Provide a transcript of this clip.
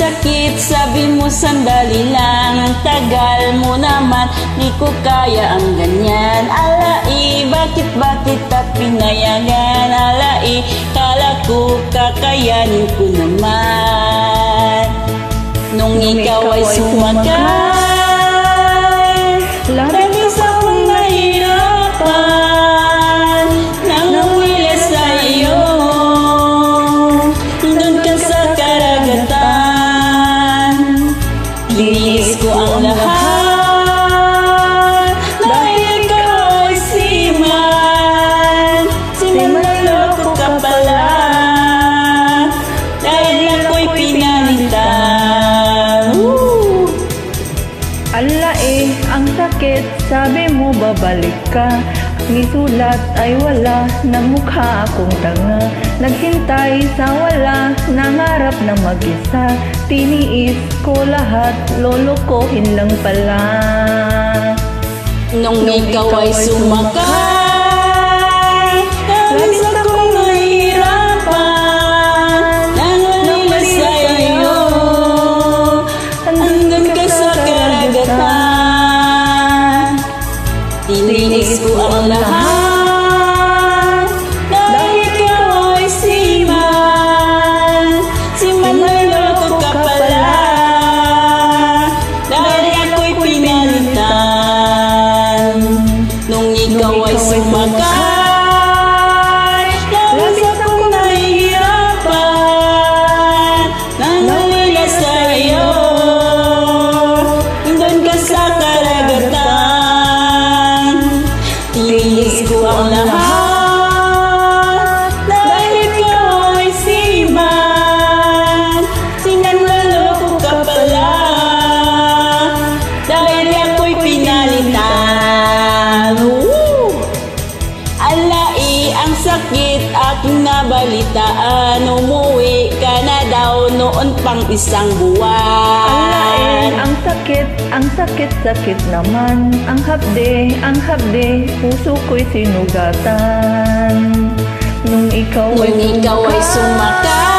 sakit, sabi mo sandali lang. Ang tagal mo naman, di ko kaya ang ganyan. Alai, bakit at pinayagan? Alai, kala ko kakayanin ko naman. Nung ikaw ay sumakay, labis akong nahirapan. Nanguwila sa'yo, doon ka sa karagatan. Linis ko ang lahat, dahil ikaw ay seaman. Sinaloko ka pala, dahil ako'y pinalitan. Alai, ang sakit, sabi mo babalik ka. Ang isulat ay wala, nagmukha akong tanga. Naghintay sa wala, nangarap na mag-isa. Tiniis ko lahat, lolokohin lang pala. Nung ikaw ay sumakay, labis akong nahihirapan. Nanguwila sa'yo, andun ka sa karagatan. Tiniis ko ang lahat, dahil ikaw ay seaman. Sinaloko ka pala, dahil ako'y pinalitan. Nung ikaw ay sumakay, labis akong nahihirapan. Nanguwila sa'yo, doon ka sa karagatan. Tiniis ko ang lahat, dahil ikaw ay seaman. Sinaloko ka pala, dahil ako'y pinalitan. Alai, ang sakit, aking nabalitaan. Umuwi ka na daw noon pang isang buwan. Alai, ang sakit naman. Ang habde, puso ko'y sinugatan. Nung ikaw ay sumakay,